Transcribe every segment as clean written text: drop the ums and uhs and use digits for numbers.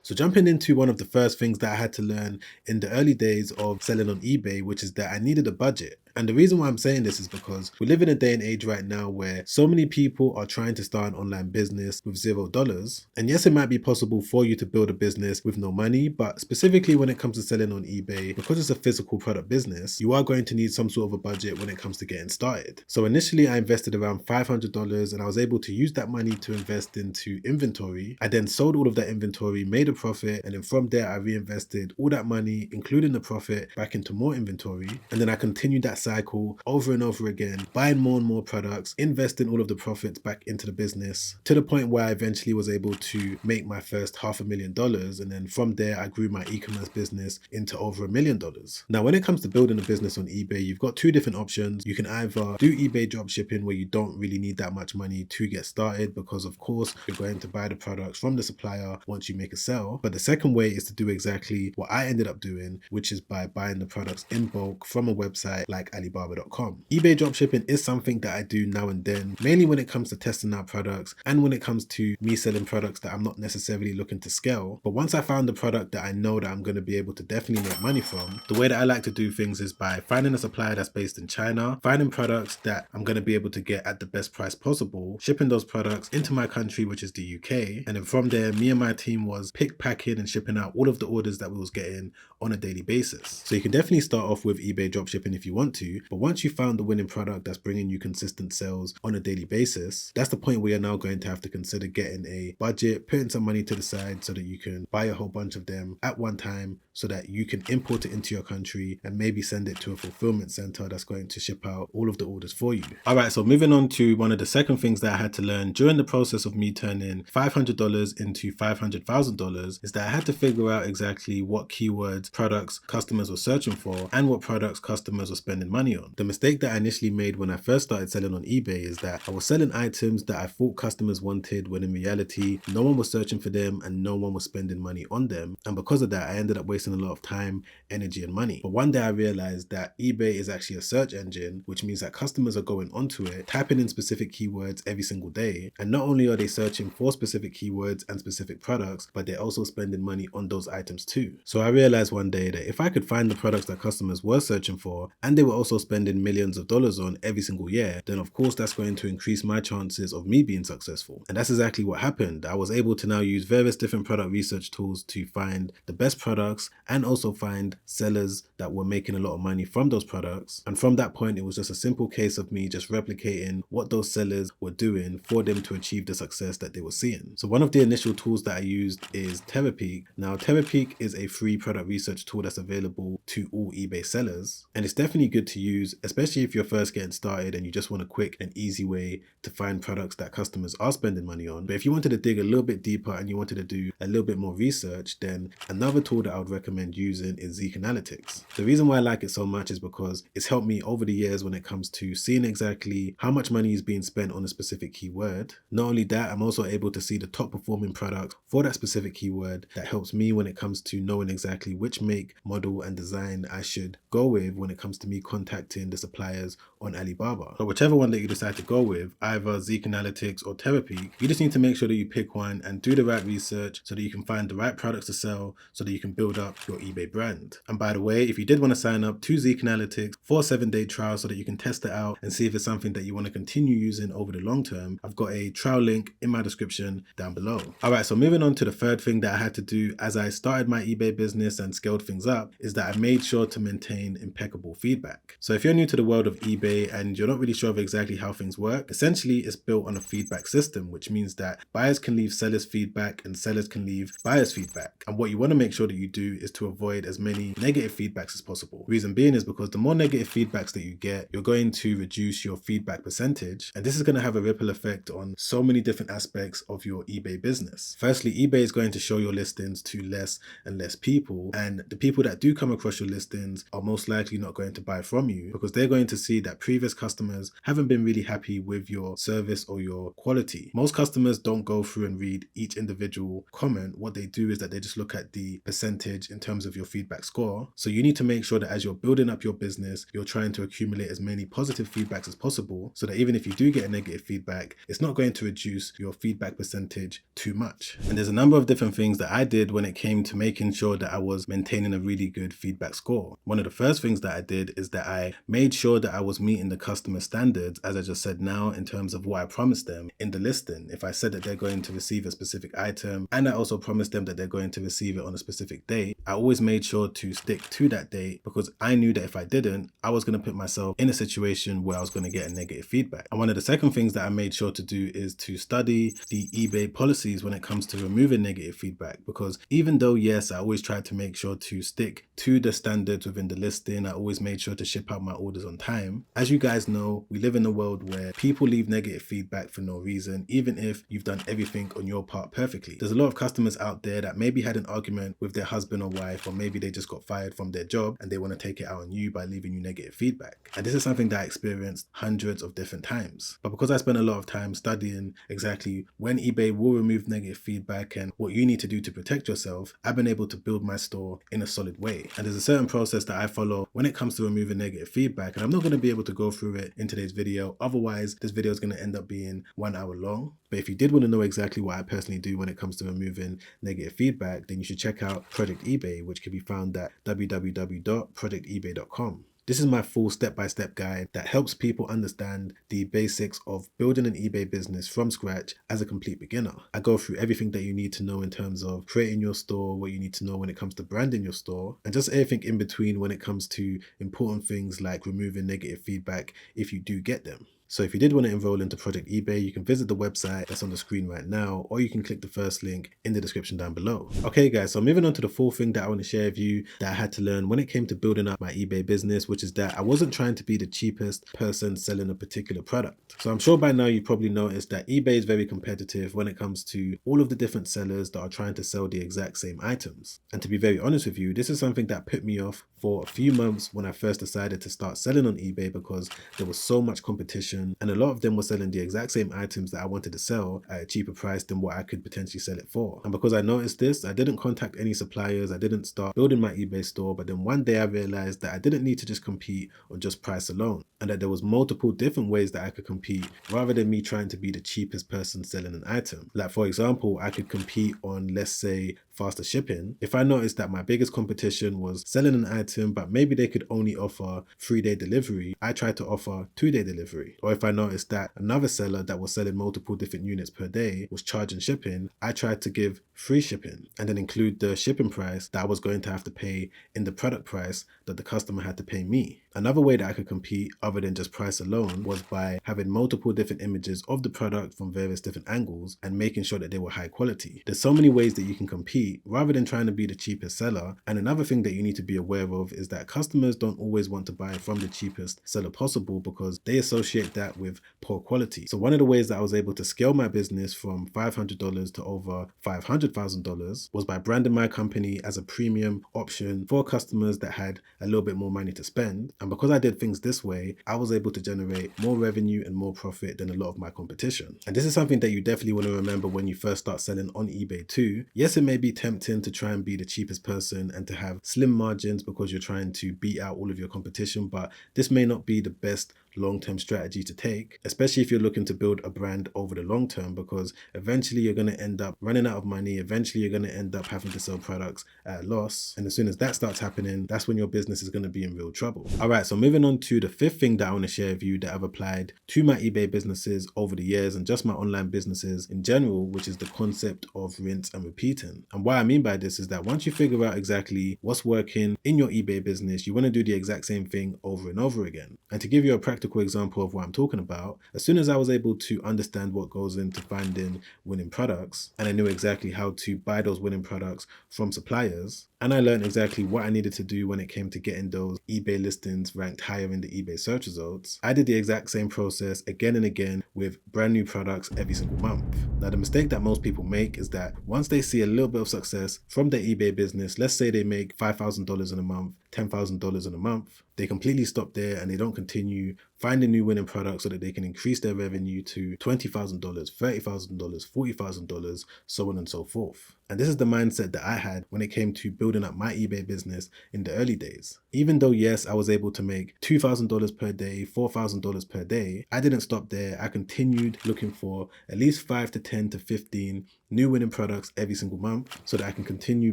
So jumping into one of the first things that I had to learn in the early days of selling on eBay, which is that I needed a budget. And the reason why I'm saying this is because we live in a day and age right now where so many people are trying to start an online business with $0. And yes, it might be possible for you to build a business with no money, but specifically when it comes to selling on eBay, because it's a physical product business, you are going to need some sort of a budget when it comes to getting started. So initially I invested around $500 and I was able to use that money to invest into inventory. I then sold all of that inventory, made a profit, and then from there I reinvested all that money, including the profit, back into more inventory. And then I continued that cycle over and over again, buying more and more products, investing all of the profits back into the business to the point where I eventually was able to make my first $500,000. And then from there, I grew my e-commerce business into over $1 million. Now, when it comes to building a business on eBay, you've got two different options. You can either do eBay dropshipping where you don't really need that much money to get started because of course you're going to buy the products from the supplier once you make a sale. But the second way is to do exactly what I ended up doing, which is by buying the products in bulk from a website like Alibaba.com. eBay dropshipping is something that I do now and then, mainly when it comes to testing out products and when it comes to me selling products that I'm not necessarily looking to scale. But once I found the product that I know that I'm going to be able to definitely make money from, the way that I like to do things is by finding a supplier that's based in China, finding products that I'm going to be able to get at the best price possible, shipping those products into my country, which is the UK. And then from there, me and my team was pick, packing and shipping out all of the orders that we was getting on a daily basis. So you can definitely start off with eBay dropshipping if you want to, but once you found the winning product that's bringing you consistent sales on a daily basis, that's the point where you're now going to have to consider getting a budget, putting some money to the side so that you can buy a whole bunch of them at one time so that you can import it into your country and maybe send it to a fulfillment center that's going to ship out all of the orders for you. All right, so moving on to one of the second things that I had to learn during the process of me turning $500 into $500,000 is that I had to figure out exactly what keywords, products customers were searching for and what products customers were spending money on. The mistake that I initially made when I first started selling on eBay is that I was selling items that I thought customers wanted when in reality, no one was searching for them and no one was spending money on them. And because of that, I ended up wasting a lot of time, energy, and money. But one day I realized that eBay is actually a search engine, which means that customers are going onto it, typing in specific keywords every single day. And not only are they searching for specific keywords and specific products, but they're also spending money on those items too. So I realized one day that if I could find the products that customers were searching for and they were also spending millions of dollars on every single year, then of course that's going to increase my chances of me being successful. And that's exactly what happened. I was able to now use various different product research tools to find the best products and also find sellers that were making a lot of money from those products. And from that point, it was just a simple case of me just replicating what those sellers were doing for them to achieve the success that they were seeing. So one of the initial tools that I used is Terapeak. Now, Terapeak is a free product research tool that's available to all eBay sellers. And it's definitely good to use, especially if you're first getting started and you just want a quick and easy way to find products that customers are spending money on. But if you wanted to dig a little bit deeper and you wanted to do a little bit more research, then another tool that I would recommend using is Zik Analytics. The reason why I like it so much is because it's helped me over the years when it comes to seeing exactly how much money is being spent on a specific keyword. Not only that, I'm also able to see the top performing products for that specific keyword. That helps me when it comes to knowing exactly which make, model, and design I should go with when it comes to me contacting the suppliers on Alibaba. So whichever one that you decide to go with, either Zik Analytics or Terapeak, you just need to make sure that you pick one and do the right research so that you can find the right products to sell so that you can build up your eBay brand. And by the way, if you did want to sign up to Zik Analytics for a 7-day trial so that you can test it out and see if it's something that you want to continue using over the long term, I've got a trial link in my description down below. All right, so moving on to the third thing that I had to do as I started my eBay business and scaled things up is that I made sure to maintain impeccable feedback. So if you're new to the world of eBay and you're not really sure of exactly how things work, essentially it's built on a feedback system, which means that buyers can leave sellers feedback and sellers can leave buyers feedback. And what you want to make sure that you do is to avoid as many negative feedbacks as possible. Reason being is because the more negative feedbacks that you get, you're going to reduce your feedback percentage. And this is going to have a ripple effect on so many different aspects of your eBay business. Firstly, eBay is going to show your listings to less and less people. And the people that do come across your listings are most likely not going to buy from from you, because they're going to see that previous customers haven't been really happy with your service or your quality. Most customers don't go through and read each individual comment. What they do is that they just look at the percentage in terms of your feedback score. So you need to make sure that as you're building up your business, you're trying to accumulate as many positive feedbacks as possible, so that even if you do get a negative feedback, it's not going to reduce your feedback percentage too much. And there's a number of different things that I did when it came to making sure that I was maintaining a really good feedback score. One of the first things that I did is that I made sure that I was meeting the customer standards, as I just said now, in terms of what I promised them in the listing. If I said that they're going to receive a specific item, and I also promised them that they're going to receive it on a specific date, I always made sure to stick to that date, because I knew that if I didn't, I was going to put myself in a situation where I was going to get a negative feedback. And one of the second things that I made sure to do is to study the eBay policies when it comes to removing negative feedback, because even though, yes, I always tried to make sure to stick to the standards within the listing, I always made sure to ship out my orders on time. As you guys know, we live in a world where people leave negative feedback for no reason, even if you've done everything on your part perfectly. There's a lot of customers out there that maybe had an argument with their husband or wife, or maybe they just got fired from their job and they want to take it out on you by leaving you negative feedback. And this is something that I experienced hundreds of different times. But because I spent a lot of time studying exactly when eBay will remove negative feedback and what you need to do to protect yourself, I've been able to build my store in a solid way. And there's a certain process that I follow when it comes to removing negative feedback, and I'm not going to be able to go through it in today's video. Otherwise, this video is going to end up being 1 hour long. But if you did want to know exactly what I personally do when it comes to removing negative feedback, then you should check out Project eBay, which can be found at www.projectebay.com. This is my full step-by-step guide that helps people understand the basics of building an eBay business from scratch as a complete beginner. I go through everything that you need to know in terms of creating your store, what you need to know when it comes to branding your store, and just everything in between when it comes to important things like removing negative feedback if you do get them. So if you did want to enroll into Project eBay, you can visit the website that's on the screen right now, or you can click the first link in the description down below. Okay guys, so moving on to the fourth thing that I want to share with you that I had to learn when it came to building up my eBay business, which is that I wasn't trying to be the cheapest person selling a particular product. So I'm sure by now you probably noticed that eBay is very competitive when it comes to all of the different sellers that are trying to sell the exact same items. And to be very honest with you, this is something that put me off for a few months when I first decided to start selling on eBay, because there was so much competition, and a lot of them were selling the exact same items that I wanted to sell at a cheaper price than what I could potentially sell it for. And because I noticed this, I didn't contact any suppliers, I didn't start building my eBay store. But then one day I realized that I didn't need to just compete on just price alone, and that there was multiple different ways that I could compete rather than me trying to be the cheapest person selling an item. Like for example, I could compete on, let's say, faster shipping. If I noticed that my biggest competition was selling an item, but maybe they could only offer 3-day delivery, I tried to offer 2-day delivery. Or if I noticed that another seller that was selling multiple different units per day was charging shipping, I tried to give free shipping and then include the shipping price that I was going to have to pay in the product price that the customer had to pay me. Another way that I could compete other than just price alone was by having multiple different images of the product from various different angles and making sure that they were high quality. There's so many ways that you can compete rather than trying to be the cheapest seller. And another thing that you need to be aware of is that customers don't always want to buy from the cheapest seller possible, because they associate that with poor quality. So one of the ways that I was able to scale my business from $500 to over $500,000 was by branding my company as a premium option for customers that had a little bit more money to spend. And because I did things this way, I was able to generate more revenue and more profit than a lot of my competition. And this is something that you definitely want to remember when you first start selling on eBay too. Yes, it may be tempting to try and be the cheapest person and to have slim margins because you're trying to beat out all of your competition, but this may not be the best long-term strategy to take, especially if you're looking to build a brand over the long term, because eventually you're going to end up running out of money. Eventually you're going to end up having to sell products at a loss, and as soon as that starts happening, that's when your business is going to be in real trouble. All right, so moving on to the fifth thing that I want to share with you that I've applied to my eBay businesses over the years and just my online businesses in general, which is the concept of rinse and repeating. And what I mean by this is that once you figure out exactly what's working in your eBay business, you want to do the exact same thing over and over again. And to give you a practical example of what I'm talking about, as soon as I was able to understand what goes into finding winning products, and I knew exactly how to buy those winning products from suppliers, and I learned exactly what I needed to do when it came to getting those eBay listings ranked higher in the eBay search results, I did the exact same process again and again with brand new products every single month. Now, the mistake that most people make is that once they see a little bit of success from their eBay business, let's say they make $5,000 in a month, $10,000 in a month, they completely stop there and they don't continue finding new winning products so that they can increase their revenue to $20,000, $30,000, $40,000, so on and so forth. And this is the mindset that I had when it came to building up my eBay business in the early days. Even though, yes, I was able to make $2,000 per day, $4,000 per day, I didn't stop there. I continued looking for at least 5 to 10 to 15 new winning products every single month so that I can continue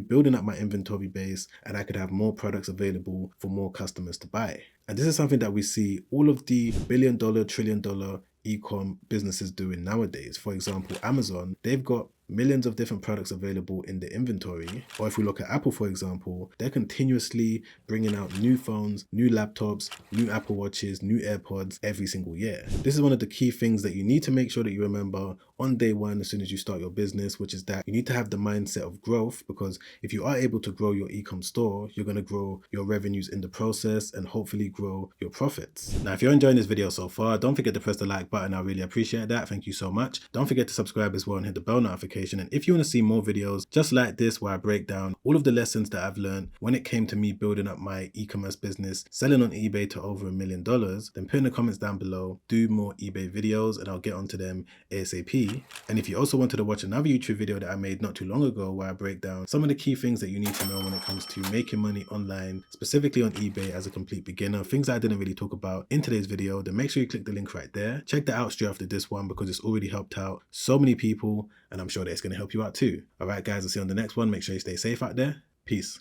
building up my inventory base and I could have more products available for more customers to buy. And this is something that we see all of the billion-dollar, trillion-dollar e-com businesses doing nowadays. For example, Amazon, they've got millions of different products available in the inventory. Or if we look at Apple, for example, they're continuously bringing out new phones, new laptops, new Apple Watches, new AirPods every single year. This is one of the key things that you need to make sure that you remember on day one as soon as you start your business, which is that you need to have the mindset of growth, because if you are able to grow your e-com store, you're going to grow your revenues in the process and hopefully grow your profits. Now, if you're enjoying this video so far, don't forget to press the like button. I really appreciate that. Thank you so much. Don't forget to subscribe as well and hit the bell notification. And if you want to see more videos just like this, where I break down all of the lessons that I've learned when it came to me building up my e-commerce business, selling on eBay to over $1 million, then put in the comments down below, do more eBay videos and I'll get onto them ASAP. And if you also wanted to watch another YouTube video that I made not too long ago, where I break down some of the key things that you need to know when it comes to making money online, specifically on eBay as a complete beginner, things that I didn't really talk about in today's video, then make sure you click the link right there. Check that out straight after this one because it's already helped out so many people and I'm sure that it's going to help you out too. All right, guys, I'll see you on the next one. Make sure you stay safe out there. Peace.